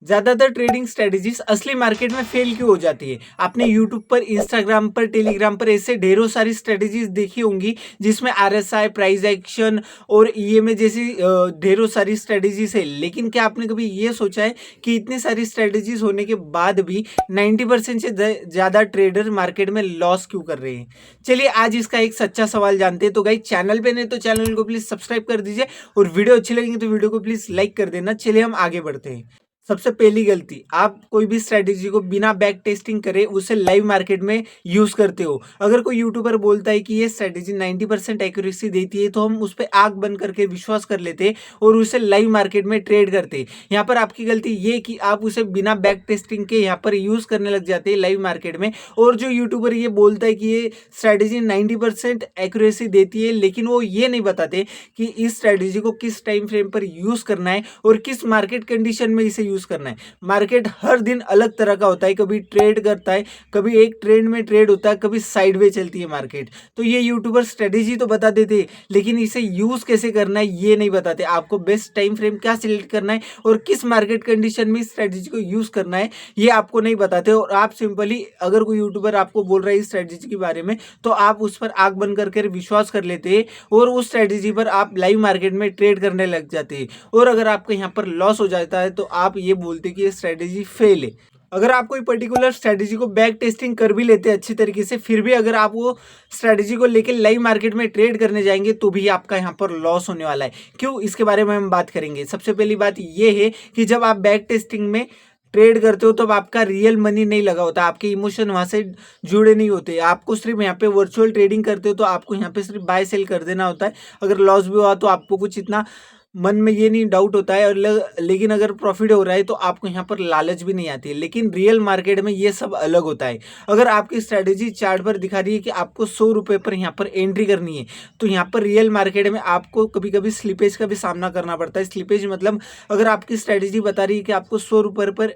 ज्यादातर trading strategies असली market में फेल क्यों हो जाती है? आपने यूट्यूब पर, इंस्टाग्राम पर, टेलीग्राम पर ऐसे ढेरों सारी स्ट्रेटेजीज देखी होंगी जिसमें आरएसआई, प्राइस एक्शन और ईएमए जैसी ढेरों सारी स्ट्रेटेजीज है। लेकिन क्या आपने कभी ये सोचा है कि इतनी सारी स्ट्रेटेजीज होने के बाद भी 90% से ज्यादा ट्रेडर मार्केट में लॉस क्यों कर रहे हैं? चलिए आज इसका एक सच्चा सवाल जानते हैं। तो गाइस, चैनल पे नहीं तो चैनल को प्लीज सब्सक्राइब कर दीजिए और वीडियो अच्छी लगेगी तो वीडियो को प्लीज लाइक कर देना। चलिए हम आगे बढ़ते हैं। सबसे पहली गलती, आप कोई भी स्ट्रेटेजी को बिना बैक टेस्टिंग करे उसे लाइव मार्केट में यूज करते हो। अगर कोई यूट्यूबर बोलता है कि ये स्ट्रेटेजी 90% एक्यूरेसी देती है तो हम उस पर आंख बंद करके विश्वास कर लेते हैं और उसे लाइव मार्केट में ट्रेड करते हैं। यहाँ पर आपकी गलती ये कि आप उसे बिना बैक टेस्टिंग के यहाँ पर यूज करने लग जाते हैं लाइव मार्केट में। और जो यूट्यूबर ये बोलता है कि ये स्ट्रेटेजी 90% एक्यूरेसी देती है, लेकिन वो ये नहीं बताते कि इस स्ट्रेटेजी को किस टाइम फ्रेम पर यूज करना है और किस मार्केट कंडीशन में इसे यूज करना है। मार्केट हर दिन अलग तरह का होता है, कभी ट्रेड करता है, कभी एक ट्रेंड में ट्रेड होता है, कभी साइडवेज चलती है मार्केट। तो ये यूट्यूबर स्ट्रेटेजी तो बता देते लेकिन इसे यूज कैसे करना है ये नहीं बताते। आपको बेस्ट टाइम फ्रेम क्या सिलेक्ट करना है और किस मार्केट कंडीशन में स्ट्रेटेजी को यूज करना है ये आपको नहीं बताते। और आप सिंपली, अगर कोई यूट्यूबर आपको बोल रहा है इस स्ट्रेटेजी के बारे में, तो आप उस पर आंख बंद करके विश्वास कर लेते हैं और उस स्ट्रेटेजी पर आप लाइव मार्केट में ट्रेड करने लग जाते हैं। और अगर आपका यहाँ पर लॉस हो जाता है तो आप ये बोलते कि ये स्ट्रेटेजी फेल है। अगर आप कोई पर्टिकुलर स्ट्रेटेजी को बैक टेस्टिंग कर भी लेते हैं अच्छी तरीके से, फिर भी अगर आप वो स्ट्रेटेजी को लेकर लाइव मार्केट में ट्रेड करने जाएंगे तो भी आपका यहाँ पर लॉस होने वाला है। क्यों, इसके बारे में हम बात करेंगे। सबसे पहली बात ये है कि जब आप बैक टेस्टिंग में ट्रेड करते हो तब आपका रियल मनी नहीं लगा होता, आपके इमोशन वहां से जुड़े नहीं होते। आपको सिर्फ यहाँ पे वर्चुअल ट्रेडिंग करते हो तो आपको यहाँ पे सिर्फ बाय सेल कर देना होता है। अगर लॉस भी हुआ तो आपको कुछ इतना मन में ये नहीं डाउट होता है। और लेकिन अगर प्रॉफिट हो रहा है तो आपको यहाँ पर लालच भी नहीं आती है। लेकिन रियल मार्केट में ये सब अलग होता है। अगर आपकी स्ट्रेटेजी चार्ट पर दिखा रही है कि आपको 100 रुपये पर यहाँ पर एंट्री करनी है, तो यहाँ पर रियल मार्केट में आपको कभी कभी स्लिपेज का भी सामना करना पड़ता है। स्लिपेज मतलब अगर आपकी स्ट्रेटेजी बता रही है कि आपको 100 रुपये पर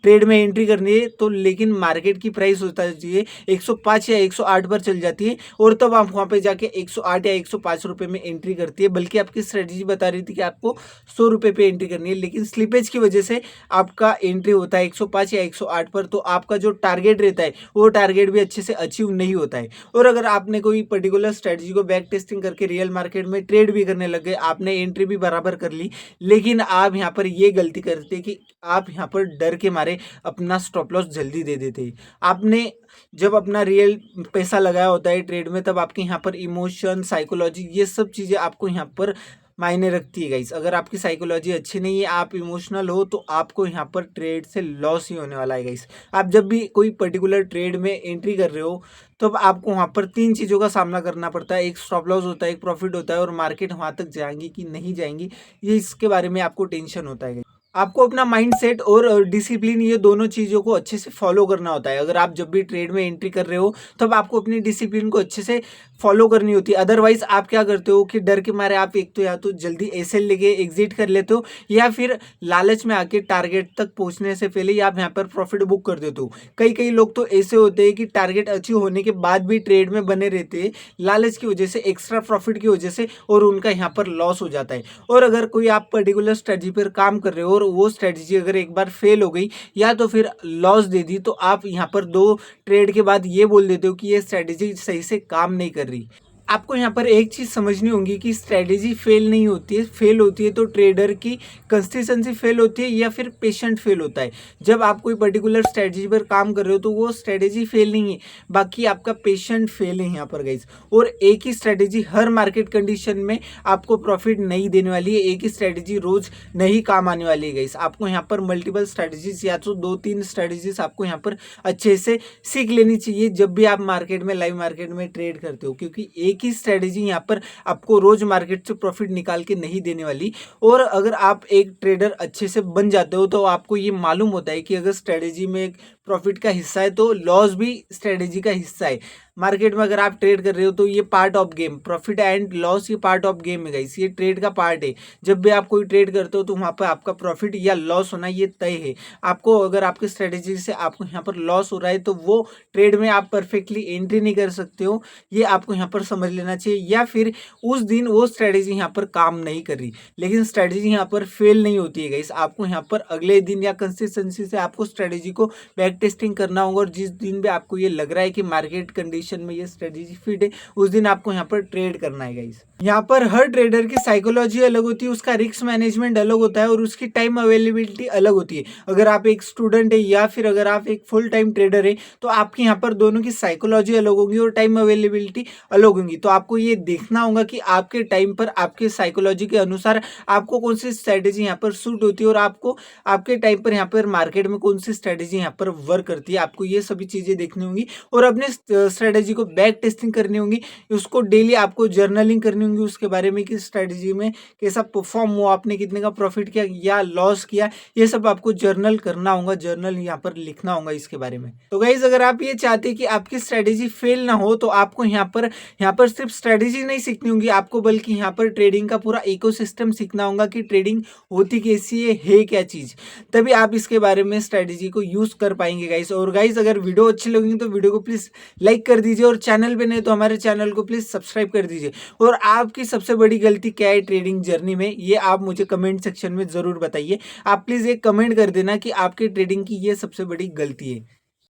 ट्रेड में एंट्री करनी है, तो लेकिन मार्केट की प्राइस होता है 105 या 108 पर चल जाती है और तब आप वहाँ पे जाके 108 या 105 रुपये में एंट्री करती है। बल्कि आपकी स्ट्रेटेजी बता रही थी कि आपको 100 रुपये पे एंट्री करनी है, लेकिन स्लिपेज की वजह से आपका एंट्री होता है 105 या 108 पर। तो आपका जो टारगेट रहता है वो टारगेट भी अच्छे से अचीव नहीं होता है। और अगर आपने कोई पर्टिकुलर स्ट्रेटेजी को बैक टेस्टिंग करके रियल मार्केट में ट्रेड भी करने लग गए, आपने एंट्री भी बराबर कर ली, लेकिन आप यहाँ पर ये गलती करते कि आप यहाँ पर डर के मारे अपना स्टॉप लॉस जल्दी दे देते। आपने जब अपना रियल पैसा लगाया होता है ट्रेड में, तब आपके यहाँ पर इमोशन, साइकोलॉजी, ये सब चीज़ें आपको यहाँ पर मायने रखती है गाइस। अगर आपकी साइकोलॉजी अच्छी नहीं है, आप इमोशनल हो, तो आपको यहाँ पर ट्रेड से लॉस ही होने वाला है गाइस। आप जब भी कोई पर्टिकुलर ट्रेड में एंट्री कर रहे हो तो अब आपको वहाँ पर 3 चीज़ों का सामना करना पड़ता है। एक स्टॉप लॉस होता है, एक प्रॉफिट होता है और मार्केट वहाँ तक जाएंगी कि नहीं जाएंगी, ये इसके बारे में आपको टेंशन होता है। आपको अपना माइंडसेट और डिसिप्लिन, ये दोनों चीज़ों को अच्छे से फॉलो करना होता है। अगर आप जब भी ट्रेड में एंट्री कर रहे हो तब आपको अपनी डिसिप्लिन को अच्छे से फॉलो करनी होती है। अदरवाइज आप क्या करते हो कि डर के मारे आप एक तो या तो जल्दी एसएल लेके एग्जिट कर लेते हो, या फिर लालच में आके टारगेट तक पहुंचने से पहले आप यहाँ पर प्रॉफिट बुक कर देते हो। कई कई लोग तो ऐसे होते हैं कि टारगेट अचीव होने के बाद भी ट्रेड में बने रहते हैं लालच की वजह से, एक्स्ट्रा प्रॉफिट की वजह से, और उनका यहाँ पर लॉस हो जाता है। और अगर कोई आप पर्टिकुलर स्ट्रेटजी पर काम कर रहे हो और वो स्ट्रेटजी अगर एक बार फेल हो गई या तो फिर लॉस दे दी, तो आप यहाँ पर 2 ट्रेड के बाद ये बोल देते हो कि ये स्ट्रेटजी सही से काम नहीं कर रही। आपको यहाँ पर एक चीज़ समझनी होगी कि स्ट्रेटेजी फेल नहीं होती है। फेल होती है तो ट्रेडर की कंसिस्टेंसी फेल होती है या फिर पेशेंट फेल होता है। जब आप कोई पर्टिकुलर स्ट्रेटजी पर काम कर रहे हो तो वो स्ट्रेटेजी फेल नहीं है, बाकी आपका पेशेंट फेल है यहाँ पर गाइस। और एक ही स्ट्रेटेजी हर मार्केट कंडीशन में आपको प्रॉफिट नहीं देने वाली है, एक ही स्ट्रेटेजी रोज नहीं काम आने वाली है गाइस। आपको यहाँ पर मल्टीपल स्ट्रेटेजीज या तो 2-3 स्ट्रेटेजीज आपको यहाँ पर अच्छे से सीख लेनी चाहिए जब भी आप मार्केट में, लाइव मार्केट में ट्रेड करते हो, क्योंकि एक ही स्ट्रेटेजी यहाँ पर आपको रोज मार्केट से प्रॉफिट निकाल के नहीं देने वाली। और अगर आप एक ट्रेडर अच्छे से बन जाते हो तो आपको ये मालूम होता है कि अगर स्ट्रेटेजी में एक प्रॉफिट का हिस्सा है तो लॉस भी स्ट्रेटेजी का हिस्सा है। मार्केट में अगर आप ट्रेड कर रहे हो तो ये part of game, profit and loss ये पार्ट ऑफ गेम है गाइस, ये ट्रेड का पार्ट है। जब भी आप कोई ट्रेड करते हो तो वहाँ पर आपका प्रॉफिट या लॉस होना ये तय है। आपको अगर आपकी स्ट्रेटेजी से आपको यहाँ पर लॉस हो रहा है तो वो ट्रेड में आप परफेक्टली एंट्री नहीं कर सकते हो, ये आपको यहाँ पर समझ लेना चाहिए। या फिर उस दिन वो स्ट्रेटेजी यहाँ पर काम नहीं कर रही, लेकिन स्ट्रेटेजी यहाँ पर फेल नहीं होती है गाइस। आपको यहाँ पर अगले दिन या कंसिस्टेंसी से आपको स्ट्रेटेजी को बैक टेस्टिंग करना होगा, और जिस दिन भी आपको ये लग रहा है कि मार्केट कंडीशन में ये स्ट्रेटेजी फिट है उस दिन आपको यहाँ पर ट्रेड करना है गाइस। यहाँ पर हर ट्रेडर की साइकोलॉजी अलग होती है, उसका रिस्क मैनेजमेंट अलग होता है और उसकी टाइम अवेलेबिलिटी अलग होती है। अगर आप एक स्टूडेंट है या फिर अगर आप एक फुल टाइम ट्रेडर है तो आपके यहाँ पर दोनों की साइकोलॉजी अलग होगी और टाइम अवेलेबिलिटी अलग होगी। तो आपको ये देखना होगा कि आपके टाइम पर आपके साइकोलॉजी के अनुसार आपको कौन सी स्ट्रेटेजी यहाँ पर सूट होती है और आपको आपके टाइम पर यहाँ पर मार्केट में कौन सी स्ट्रेटेजी यहाँ पर वर्क करती है। आपको ये सभी चीजें देखनी होंगी और अपने स्ट्रेटेजी को बैक टेस्टिंग करनी होगी, उसको डेली आपको जर्नलिंग करनी होंगी उसके बारे में कि स्ट्रेटेजी में कैसा परफॉर्म हुआ, आपने कितने का प्रॉफिट किया या लॉस किया, ये सब आपको जर्नल करना होगा, जर्नल यहाँ पर लिखना होगा इसके बारे में। तो गाइज अगर आप ये चाहते हैं कि आपकी स्ट्रेटेजी फेल ना हो तो आपको यहाँ पर सिर्फ स्ट्रेटेजी नहीं सीखनी होगी आपको, बल्कि यहाँ पर ट्रेडिंग का पूरा इकोसिस्टम सीखना होगा कि ट्रेडिंग होती कैसी है क्या चीज, तभी आप इसके बारे में स्ट्रेटेजी को यूज कर पाएंगे गाइस। और गाइस अगर वीडियो अच्छी लगेगी तो वीडियो को प्लीज लाइक कर दीजिए और चैनल पे नहीं तो हमारे चैनल को प्लीज सब्सक्राइब कर दीजिए। और आपकी सबसे बड़ी गलती क्या है ट्रेडिंग जर्नी में, ये आप मुझे कमेंट सेक्शन में जरूर बताइए। आप प्लीज एक कमेंट कर देना कि आपके ट्रेडिंग की ये सबसे बड़ी गलती है।